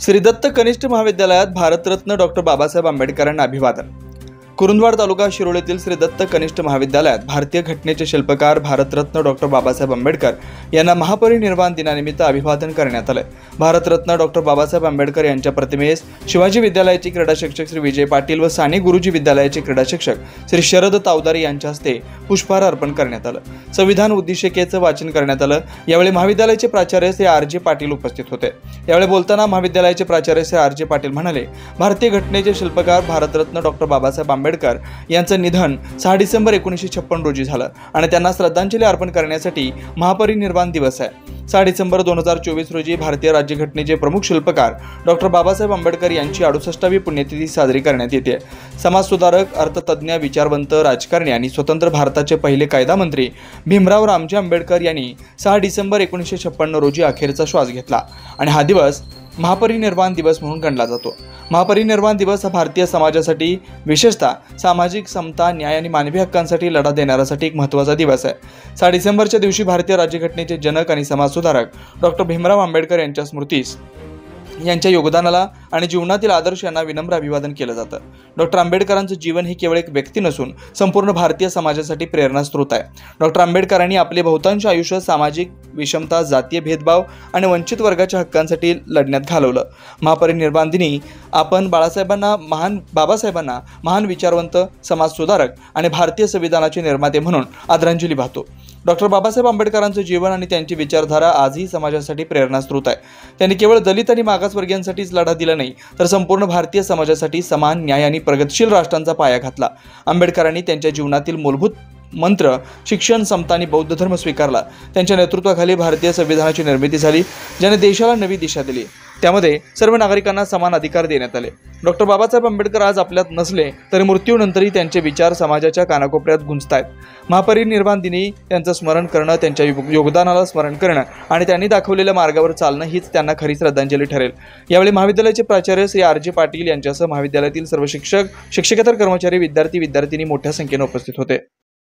श्री दत्त कनिष्ठ महाविद्यालयात भारतरत्न डॉक्टर बाबासाहेब आंबेडकरांना अभिवादन। कुरुंदवाड तालुका शिरोळीतील श्री दत्त कनिष्ठ महाविद्यालयात भारतीय घटनेचे शिल्पकार भारतरत्न डॉक्टर बाबासाहेब आंबेडकर यांना महापरिनिर्वाण दिनानिमित्त अभिवादन करण्यात आले। भारतरत्न डॉक्टर बाबासाहेब आंबेडकर यांच्या प्रतिमेस शिवाजी विद्यालयाचे क्रीडा शिक्षक श्री विजय पाटील व साने गुरुजी विद्यालयाचे क्रीडा शिक्षक श्री शरद तावदारे यांच्या हस्ते पुष्पहार अर्पण करण्यात आलं। संविधान उद्देशिकेचं वाचन करण्यात आलं। यावेळी महाविद्यालयाचे प्राचार्य श्री आर.जे. पाटील उपस्थित होते। यावेळी बोलताना महाविद्यालयाचे प्राचार्य श्री आर.जे. पाटील म्हणाले, भारतीय घटनेचे शिल्पकार भारतरत्न डॉक्टर बाबासाहेब आंबेडकर यांचं निधन 6 डिसेंबर 1956 रोजी झालं आणि त्यांना श्रद्धांजली अर्पण करण्यासाठी महापरिनिर्वाण दिवस आहे। 6 डिसेंबर 2024 रोजी भारतीय राज्यघटनेचे प्रमुख शिल्पकार डॉक्टर बाबासाहेब आंबेडकर यांची 68वी पुण्यतिथी साजरी करण्यात येते। समाजसुधारक, अर्थतज्ञ, विचारवंत, राजकारणी आणि स्वतंत्र भारताचे पहिले कायदा मंत्री भीमराव रामजी आंबेडकर यांनी 6 डिसेंबर 1956 रोजी अखेरचा श्वास घेतला आणि हा दिवस महापरिनिर्वाण दिवस म्हणून गणला जातो। महापरिनिर्वाण दिवस हा भारतीय समाजासाठी, विशेषतः सामाजिक समता, न्याय आणि मानवी हक्कांसाठी लढा देणाऱ्यासाठी एक महत्त्वाचा दिवस आहे। 6 डिसेंबरच्या दिवशी भारतीय राज्यघटनेचे जनक आणि समाजसुधारक डॉक्टर भीमराव आंबेडकर यांच्या स्मृतीस यांच्या योगदानाला आणि जीवनातील आदर्श यांना विनम्र अभिवादन केलं जातं। डॉक्टर आंबेडकरांचं जीवन हे केवळ एक व्यक्ती नसून संपूर्ण भारतीय समाजासाठी प्रेरणास्त्रोत आहे। डॉक्टर आंबेडकरांनी आपले बहुतांश आयुष्य सामाजिक विषमता, जातीय भेदभाव आणि वंचित वर्गाच्या हक्कांसाठी लढण्यात घालवलं। महापरिनिर्वाण दिनी आपण बाबासाहेबांना महान विचारवंत, समाजसुधारक आणि भारतीय संविधानाचे निर्माते म्हणून आदरांजली वाहतो। डॉक्टर बाबासाहेब आंबेडकरांचं जीवन आणि त्यांची विचारधारा आजही समाजासाठी प्रेरणास्त्रोत आहे। त्यांनी केवळ दलित आणि मागासवर्गीयांसाठीच लढा दिला नाही, तर संपूर्ण भारतीय समाजासाठी समान, न्याय आणि प्रगतशील राष्ट्रांचा पाया घातला। आंबेडकरांनी त्यांच्या जीवनातील मूलभूत मंत्र शिक्षण, समता आणि बौद्ध धर्म स्वीकारला। त्यांच्या नेतृत्वाखाली भारतीय संविधानाची निर्मिती झाली, ज्याने देशाला नवी दिशा दिली। त्यामध्ये सर्व नागरिकांना समान अधिकार देण्यात आले। डॉक्टर बाबासाहेब आंबेडकर आज आपल्यात नसले तरी मृत्यूनंतरही त्यांचे विचार समाजाच्या कानाकोपऱ्यात गुंजतायत। महापरिनिर्वाण दिनी त्यांचं स्मरण करणं, त्यांच्या योगदानाला स्मरण करणं आणि त्यांनी दाखवलेल्या मार्गावर चालणं हीच त्यांना खरी श्रद्धांजली ठरेल। यावेळी महाविद्यालयाचे प्राचार्य श्री आर.जे. पाटील यांच्यासह महाविद्यालयातील सर्व शिक्षक, शिक्षकेतर कर्मचारी, विद्यार्थी, विद्यार्थिनी मोठ्या संख्येने उपस्थित होते।